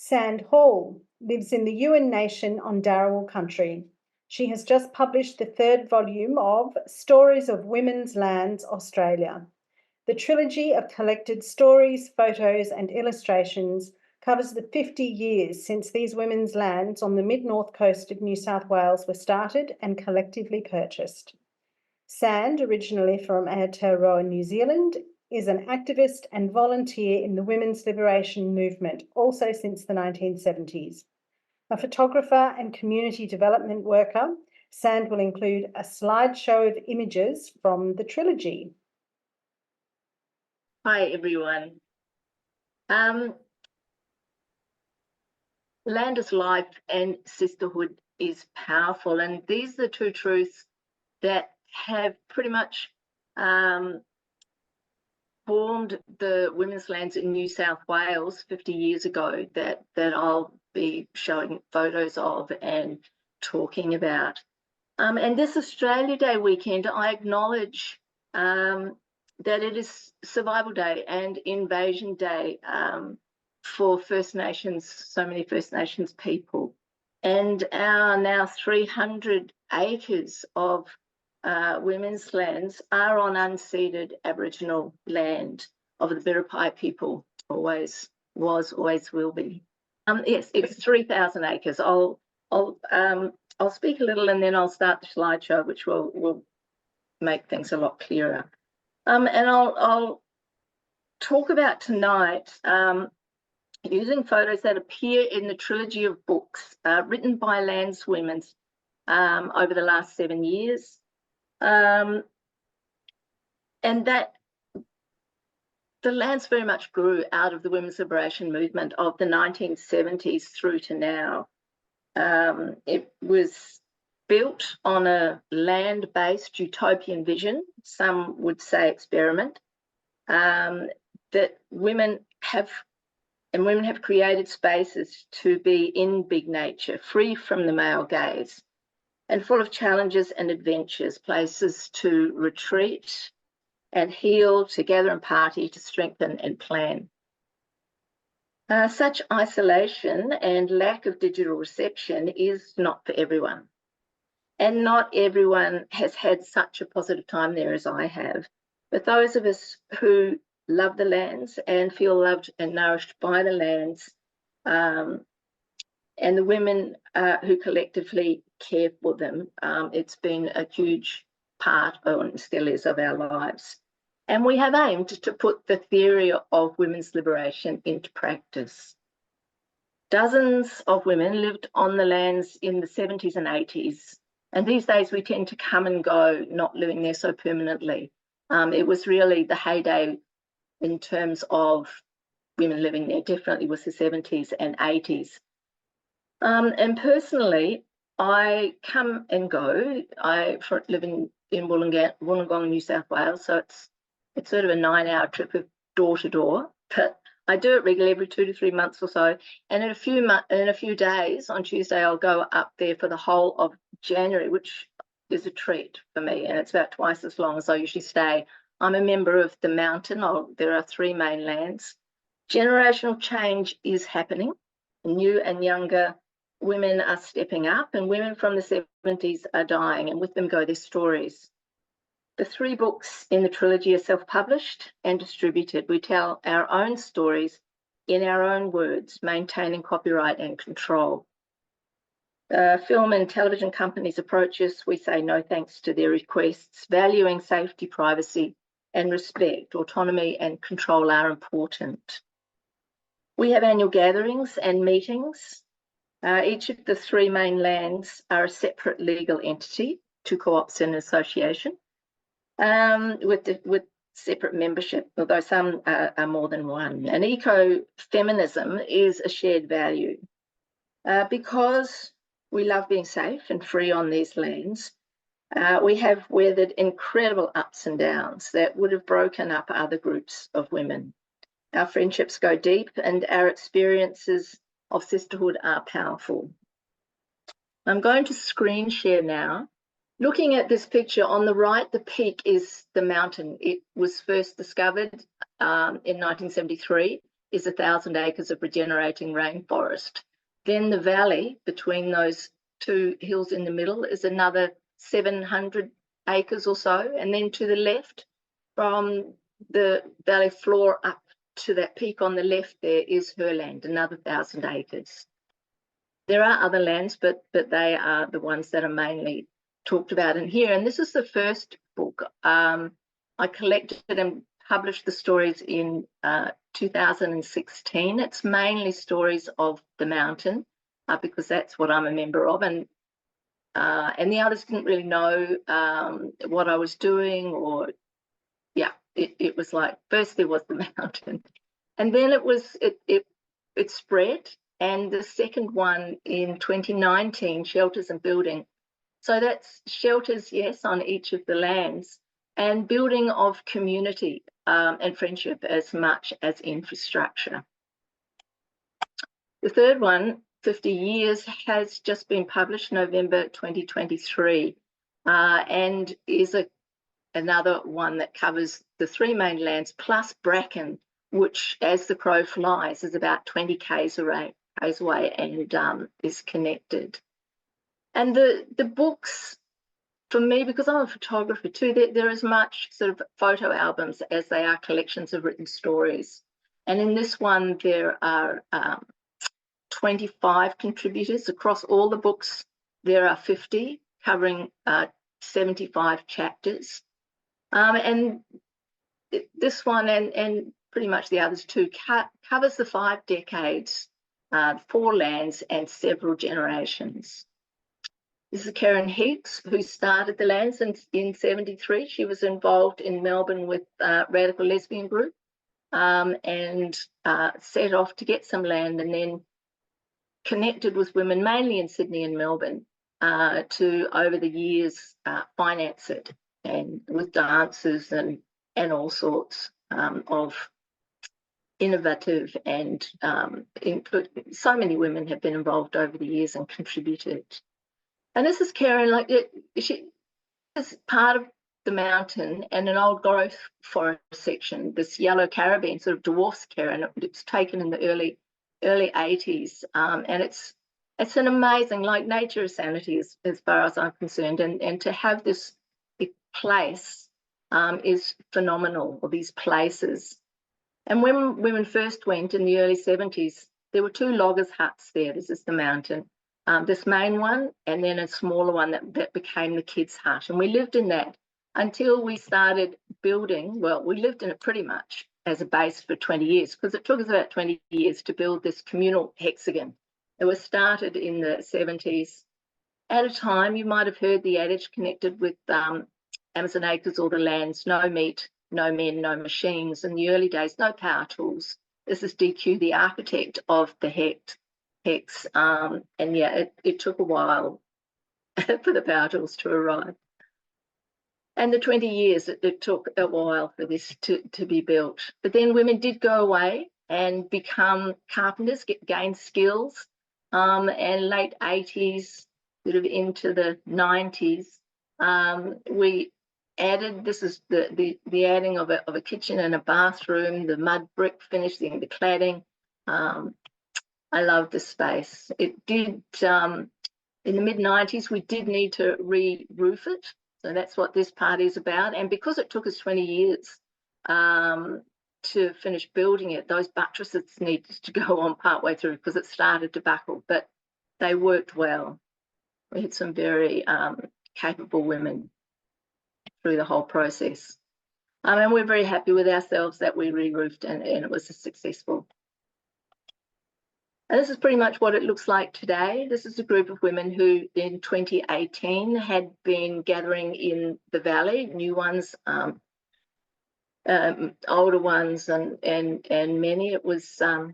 Sand Hall lives in the Yuin Nation on Dharawal country. She has just published the third volume of Stories of Women's Lands, Australia. The trilogy of collected stories, photos, and illustrations covers the 50 years since these women's lands on the mid-north coast of New South Wales were started and collectively purchased. Sand, originally from Aotearoa, New Zealand, is an activist and volunteer in the women's liberation movement, also since the 1970s. A photographer and community development worker, Sand will include a slideshow of images from the trilogy. Hi, everyone. Land is life and sisterhood is powerful. And these are the two truths that have pretty much formed the women's lands in New South Wales 50 years ago that I'll be showing photos of and talking about. And this Australia Day weekend, I acknowledge that it is Survival Day and Invasion Day for First Nations, so many First Nations people. And our now 300 acres of women's lands are on unceded Aboriginal land of the Biripi people, always was, always will be. Yes, it's 3,000 acres. I'll speak a little and then I'll start the slideshow, which will make things a lot clearer. And I'll talk about tonight using photos that appear in the trilogy of books written by landswomen over the last 7 years. And that the lands very much grew out of the women's liberation movement of the 1970s through to now. It was built on a land-based utopian vision, some would say experiment, that women have created spaces to be in big nature, free from the male gaze, and full of challenges and adventures, places to retreat and heal, to gather and party, to strengthen and plan. Such isolation and lack of digital reception is not for everyone. And not everyone has had such a positive time there as I have. But those of us who love the lands and feel loved and nourished by the lands, and the women who collectively care for them, it's been a huge part, and still is, of our lives. And we have aimed to put the theory of women's liberation into practice. Dozens of women lived on the lands in the 70s and 80s, and these days we tend to come and go, not living there so permanently. It was really the heyday in terms of women living there, definitely was the 70s and 80s. And personally, I come and go. I live in Wollongong, New South Wales, so it's sort of a 9-hour trip of door to door. But I do it regularly, every 2 to 3 months or so. And in a few days, on Tuesday, I'll go up there for the whole of January, which is a treat for me. And it's about twice as long as I usually stay. I'm a member of the Mountain. There are 3 main lands. Generational change is happening. New and younger women are stepping up, and women from the 70s are dying, and with them go their stories. The 3 books in the trilogy are self-published and distributed. We tell our own stories in our own words, maintaining copyright and control. Film and television companies approach us. We say no thanks to their requests, valuing safety, privacy, and respect. Autonomy and control are important. We have annual gatherings and meetings. Each of the 3 main lands are a separate legal entity, 2 co-ops and an association, with separate membership, although some are more than one. And eco-feminism is a shared value. Because we love being safe and free on these lands, we have weathered incredible ups and downs that would have broken up other groups of women. Our friendships go deep and our experiences of sisterhood are powerful. I'm going to screen share now. Looking at this picture on the right, the peak is the mountain. It was first discovered in 1973 is 1,000 acres of regenerating rainforest. Then the valley between those two hills in the middle is another 700 acres or so. And then to the left, from the valley floor up to that peak on the left there is her land, another 1,000 acres. There are other lands, but they are the ones that are mainly talked about in here. And this is the first book. I collected and published the stories in 2016. It's mainly stories of the mountain because that's what I'm a member of. And the others didn't really know what I was doing, or yeah, it was like first there was the mountain, and then it spread. And the second one in 2019, shelters and building. So that's shelters, yes, on each of the lands, and building of community and friendship as much as infrastructure. The third one, 50 Years, has just been published November 2023 and is another one that covers the three main lands plus Bracken, which, as the crow flies, is about 20 k's away and is connected. And the books, for me, because I'm a photographer too, they're as much sort of photo albums as they are collections of written stories. And in this one, there are 25 contributors across all the books. There are 50 covering 75 chapters. And this one and pretty much the others too covers the 5 decades, 4 lands and several generations. This is Karen Hicks, who started the lands in 73. She was involved in Melbourne with Radical Lesbian Group and set off to get some land, and then connected with women, mainly in Sydney and Melbourne, to, over the years, finance it, and with dances and all sorts of innovative and so many women have been involved over the years and contributed. And this is Karen, like she is part of the mountain and an old growth forest section. This yellow carabine sort of dwarfs Karen. It's taken in the early 80s, and it's an amazing, like, nature is sanity as far as I'm concerned, and to have this place is phenomenal, or these places. And when women first went in the early 70s, there were 2 loggers' huts there. This is the mountain. This main one, and then a smaller one that became the kids' hut. And we lived in that until we started building. Well, we lived in it pretty much as a base for 20 years, because it took us about 20 years to build this communal hexagon. It was started in the 70s. At a time, you might have heard the adage connected with Amazon Acres or the lands: no meat, no men, no machines. In the early days, no power tools. This is DQ, the architect of the hex. And yeah, it took a while for the power tools to arrive. And the 20 years, it took a while for this to be built. But then women did go away and become carpenters, gain skills. And late 80s, sort of into the 90s, we added, this is the adding of a kitchen and a bathroom, the mud brick finishing, the cladding. I love the space. It did, in the mid-90s, we did need to re-roof it. So that's what this part is about. And because it took us 20 years to finish building it, those buttresses needed to go on partway through because it started to buckle, but they worked well. We had some very capable women through the whole process. And we're very happy with ourselves that we re-roofed and it was successful. And this is pretty much what it looks like today. This is a group of women who in 2018 had been gathering in the valley, new ones, older ones, and many. It was the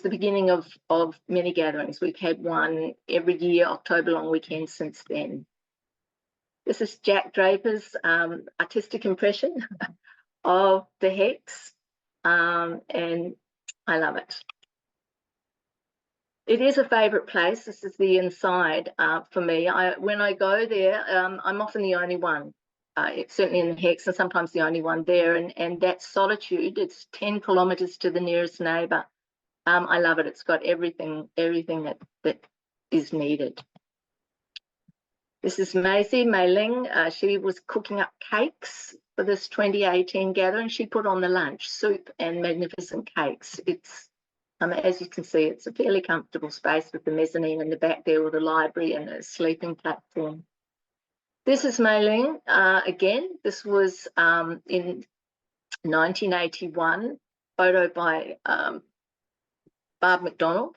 beginning of many gatherings. We've had one every year, October long weekend since then. This is Jack Draper's artistic impression of the hex, and I love it. It is a favourite place. This is the inside for me. When I go there, I'm often the only one. certainly in the Hex, and sometimes the only one there. And that solitude, it's 10 kilometres to the nearest neighbour. I love it. It's got everything that is needed. This is Maisie Mei-Ling. She was cooking up cakes for this 2018 gathering. She put on the lunch, soup and magnificent cakes. It's, as you can see, it's a fairly comfortable space with the mezzanine in the back there with a library and a sleeping platform. This is Mei-Ling. Again, this was in 1981, photo by Barb McDonald.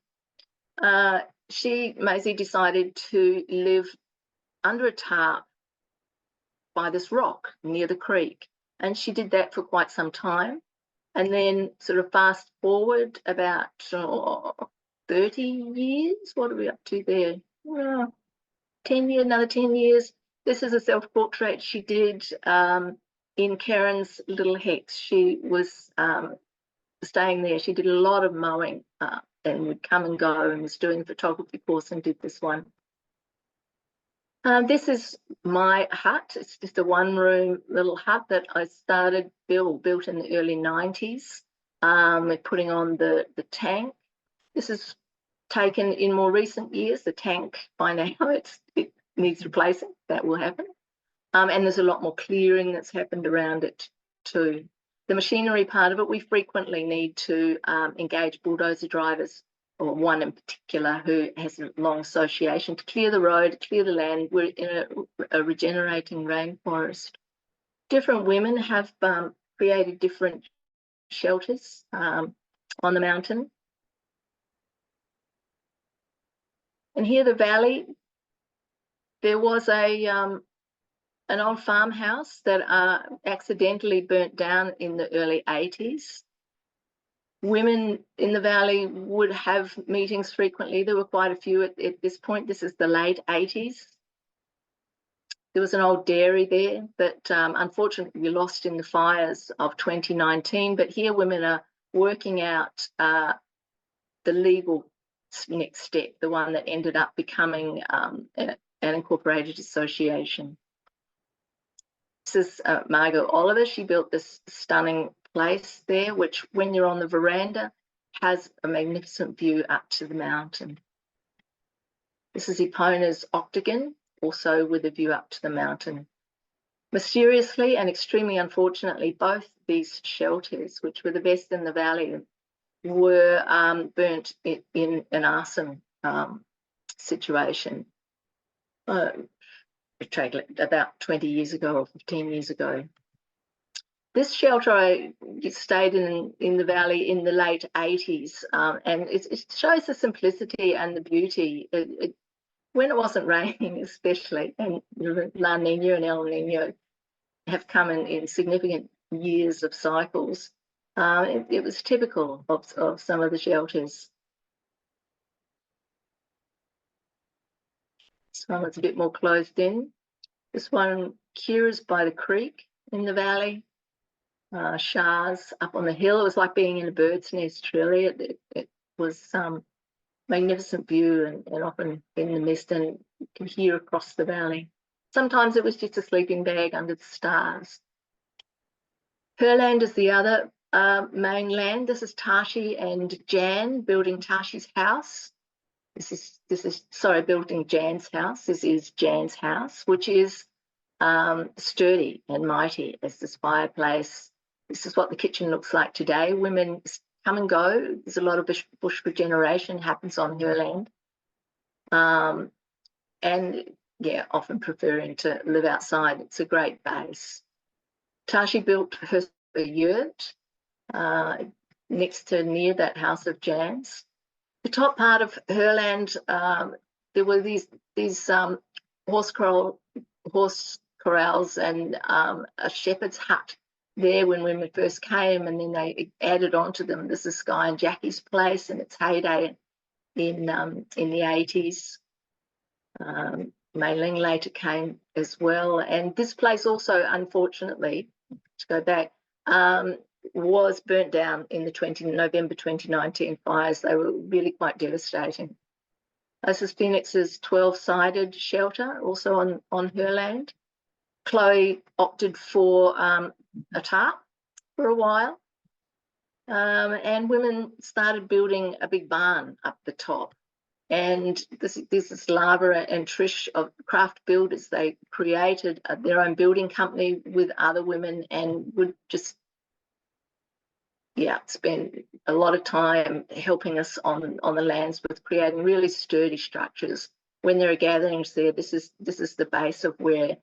Maisie decided to live under a tarp by this rock near the creek. And she did that for quite some time. And then sort of fast forward about 30 years. What are we up to there? 10 years, another 10 years. This is a self-portrait she did in Karen's little Hex. She was staying there. She did a lot of mowing and would come and go, and was doing a photography course and did this one. This is my hut. It's just a one-room little hut that I built in the early 90s. We're putting on the tank. This is taken in more recent years. The tank, by now, it needs replacing. That will happen. And there's a lot more clearing that's happened around it too. The machinery part of it, we frequently need to engage bulldozer drivers, or one in particular who has a long association, to clear the road, clear the land. We're in a regenerating rainforest. Different women have created different shelters on the mountain. And here the valley, there was an old farmhouse that accidentally burnt down in the early 80s. Women in the valley would have meetings frequently. There were quite a few at this point. This is the late 80s. There was an old dairy there, but unfortunately we lost in the fires of 2019. But here women are working out the legal next step, the one that ended up becoming an incorporated association. This is Margot Oliver. She built this stunning place there, which when you're on the veranda has a magnificent view up to the mountain. This is Epona's Octagon, also with a view up to the mountain. Mysteriously and extremely unfortunately, both these shelters, which were the best in the valley, were burnt in an arson situation about 20 years ago or 15 years ago. This shelter I stayed in the valley in the late 80s, and it shows the simplicity and the beauty. When it wasn't raining especially, and La Nina and El Nino have come in significant years of cycles, it was typical of some of the shelters. This one was a bit more closed in. This one, Kira's by the creek in the valley. Shah's up on the hill. It was like being in a bird's nest, really. It was magnificent view, and often in the mist, and you can hear across the valley. Sometimes it was just a sleeping bag under the stars. Herland is the other main land. This is Tashi and Jan building Tashi's house. This is building Jan's house. This is Jan's house, which is sturdy and mighty as this fireplace. This is what the kitchen looks like today. Women come and go. There's a lot of bush regeneration happens on Herland. And yeah, often preferring to live outside. It's a great base. Tashi built her yurt near that house of Jan's. The top part of Herland, there were these horse corrals and a shepherd's hut there when women first came, and then they added on to them. This is Sky and Jackie's place in its heyday in the 80s. Mei-Ling later came as well, and this place also, unfortunately, to go back, was burnt down in the November 2019 fires. They were really quite devastating. This is Phoenix's 12-sided shelter, also on Herland. Chloe opted for a tarp for a while, and women started building a big barn up the top. And this is Lara and Trish of Craft Builders. They created their own building company with other women and would just, spend a lot of time helping us on the lands with creating really sturdy structures. When there are gatherings there, this is the base of where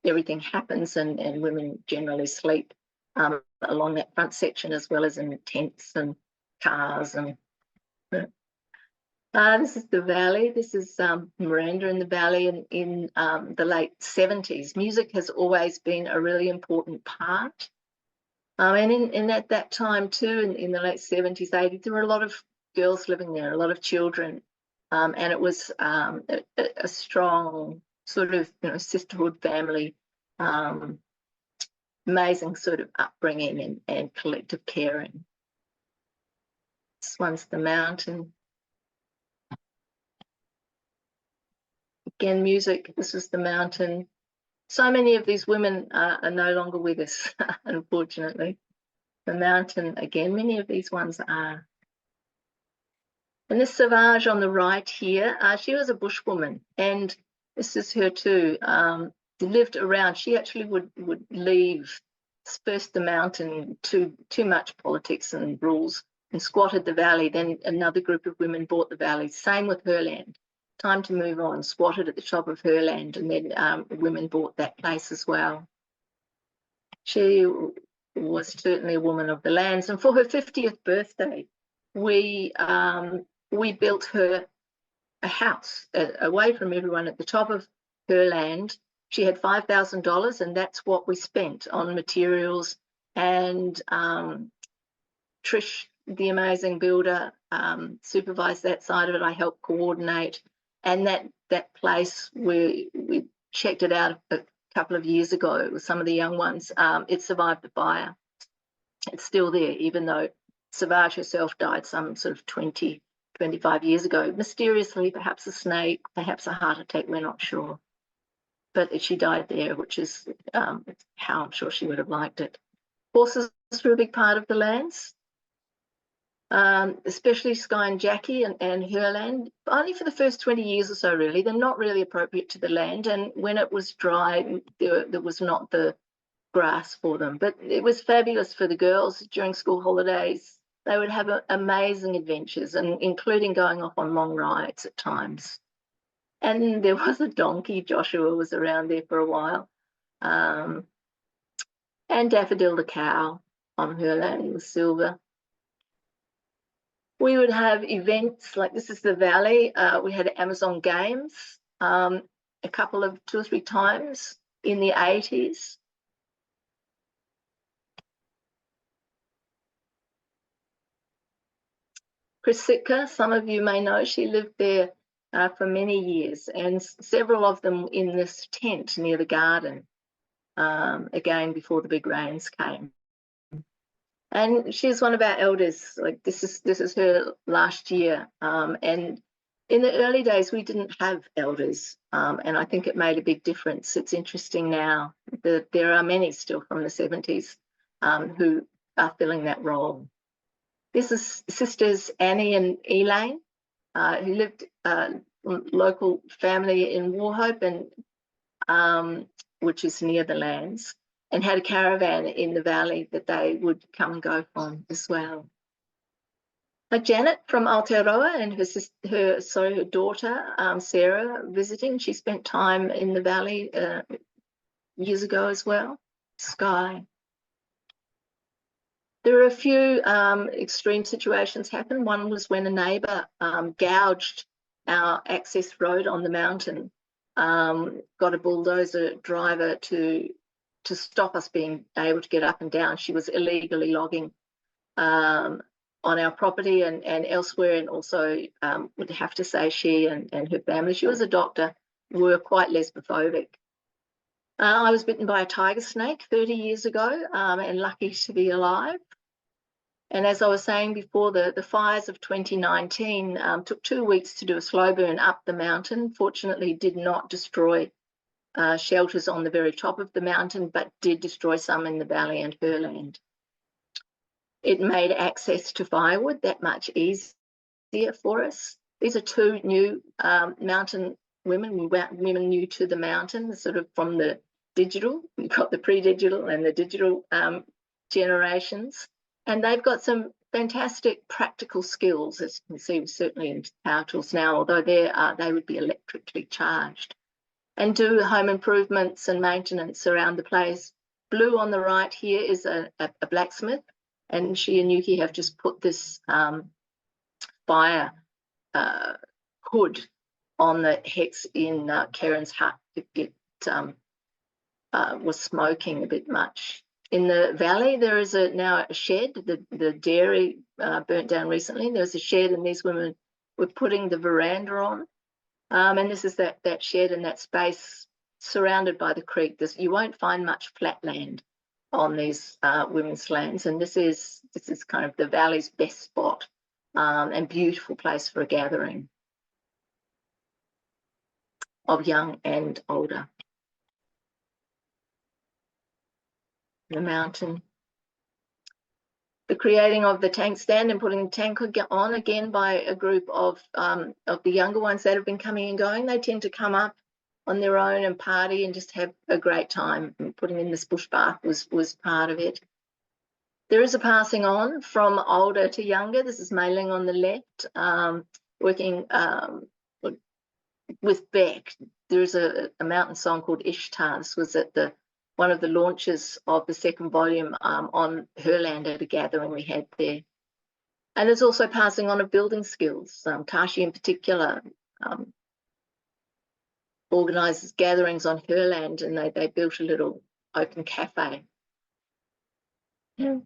everything happens, and women generally sleep along that front section, as well as in tents and cars. And this is the valley. This is Miranda in the valley in the late 70s. Music has always been a really important part. And at that time too, in the late 70s, 80s, there were a lot of girls living there, a lot of children. And it was a strong sort of, sisterhood, family, amazing sort of upbringing and collective caring. This one's the mountain. Again, music. This is the mountain. So many of these women are no longer with us, unfortunately. The mountain, again, many of these ones are. And this Savage on the right here, she was a bushwoman, and this is her too. Lived around. She actually would leave first the mountain, too much politics and rules, and squatted the valley. Then another group of women bought the valley. Same with her land. Time to move on, squatted at the top of her land, and then women bought that place as well. She was certainly a woman of the lands, and for her 50th birthday, we built her a house away from everyone at the top of her land. She had $5,000, and that's what we spent on materials. And Trish, the amazing builder, supervised that side of it. I helped coordinate. And that place, we checked it out a couple of years ago with some of the young ones. It survived the fire. It's still there, even though Savage herself died some sort of 20, 25 years ago. Mysteriously, perhaps a snake, perhaps a heart attack, we're not sure. But she died there, which is how I'm sure she would have liked it. Horses were a big part of the lands. Especially Sky and Jackie and her land, only for the first 20 years or so, really. They're not really appropriate to the land, and when it was dry, there was not the grass for them. But it was fabulous for the girls during school holidays. They would have amazing adventures, and including going off on long rides at times. And there was a donkey. Joshua was around there for a while. And Daffodil the cow on her land was silver. We would have events like this is the valley. We had Amazon Games a couple of 2 or 3 times in the 80s. Chris Sitka, some of you may know, she lived there for many years, and several of them in this tent near the garden, again before the big rains came. And she's one of our elders. Like this is her last year. And in the early days, we didn't have elders, and I think it made a big difference. It's interesting now that there are many still from the 70s who are filling that role. This is sisters Annie and Elaine, who lived local family in Wauchope, and which is near the lands, and had a caravan in the valley that they would come and go from as well. Janet from Aotearoa and her daughter, Sarah, visiting. She spent time in the valley years ago as well. Sky. There are a few extreme situations happen. One was when a neighbour gouged our access road on the mountain, got a bulldozer driver to stop us being able to get up and down. She was illegally logging on our property and elsewhere, and also would have to say she and her family, she was a doctor, were quite lesbophobic. I was bitten by a tiger snake 30 years ago and lucky to be alive. And as I was saying before, the fires of 2019 took 2 weeks to do a slow burn up the mountain. Fortunately, did not destroy shelters on the very top of the mountain, but did destroy some in the valley and herland. It made access to firewood that much easier for us. These are two new mountain women new to the mountain, sort of from the digital. We've got the pre-digital and the digital generations, and they've got some fantastic practical skills, as you can see, certainly in power tools now, although they would be electrically charged, and do home improvements and maintenance around the place. Blue on the right here is a blacksmith, and she and Yuki have just put this fire hood on the hex in Karen's hut. It was smoking a bit much. In the valley, there is now a shed. The dairy burnt down recently. There's a shed, and these women were putting the veranda on. And this is that shed and that space surrounded by the creek. You won't find much flat land on these women's lands, and this is kind of the valley's best spot and beautiful place for a gathering of young and older. The mountain. The creating of the tank stand and putting the tank on again by a group of the younger ones that have been coming and going. They tend to come up on their own and party and just have a great time. And putting in this bush bath was part of it. There is a passing on from older to younger. This is Mei Ling on the left, working with Beck. There is a mountain song called Ishtar. This was at one of the launches of the second volume on Herland at a gathering we had there. And there's also passing on of building skills. Tashi in particular organises gatherings on Herland, and they built a little open cafe. Yeah.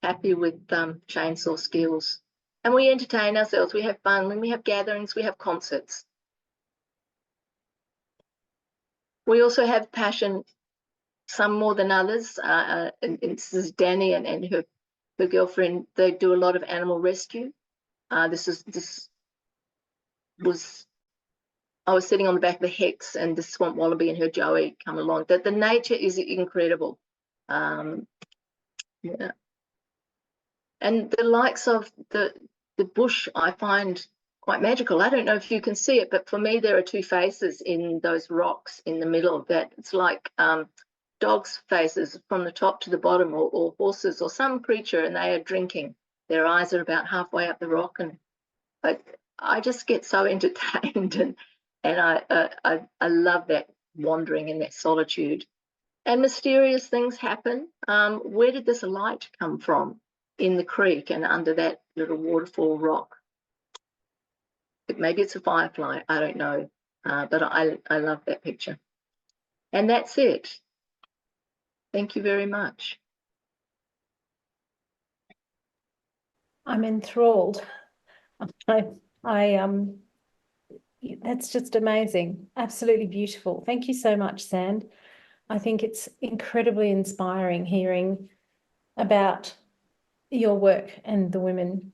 Happy with chainsaw skills. And we entertain ourselves, we have fun. When we have gatherings, we have concerts. We also have passion, some more than others. And this is Danny and her girlfriend. They do a lot of animal rescue. I was sitting on the back of the hex, and the swamp wallaby and her Joey come along. The nature is incredible. Yeah. And the likes of the bush I find quite magical. I don't know if you can see it, but for me there are two faces in those rocks in the middle. That it's like dogs' faces from the top to the bottom, or horses or some creature, and they are drinking. Their eyes are about halfway up the rock, and I just get so entertained, and I love that wandering in that solitude. And mysterious things happen. Where did this light come from in the creek and under that little waterfall rock? Maybe it's a firefly, I don't know, but I love that picture. And that's it. Thank you very much. I'm enthralled. That's just amazing. Absolutely beautiful. Thank you so much, Sand. I think it's incredibly inspiring hearing about your work and the women.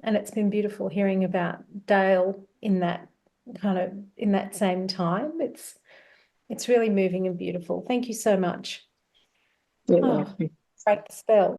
And it's been beautiful hearing about Dale in that same time. It's really moving and beautiful. Thank you so much. You're welcome. Break the spell.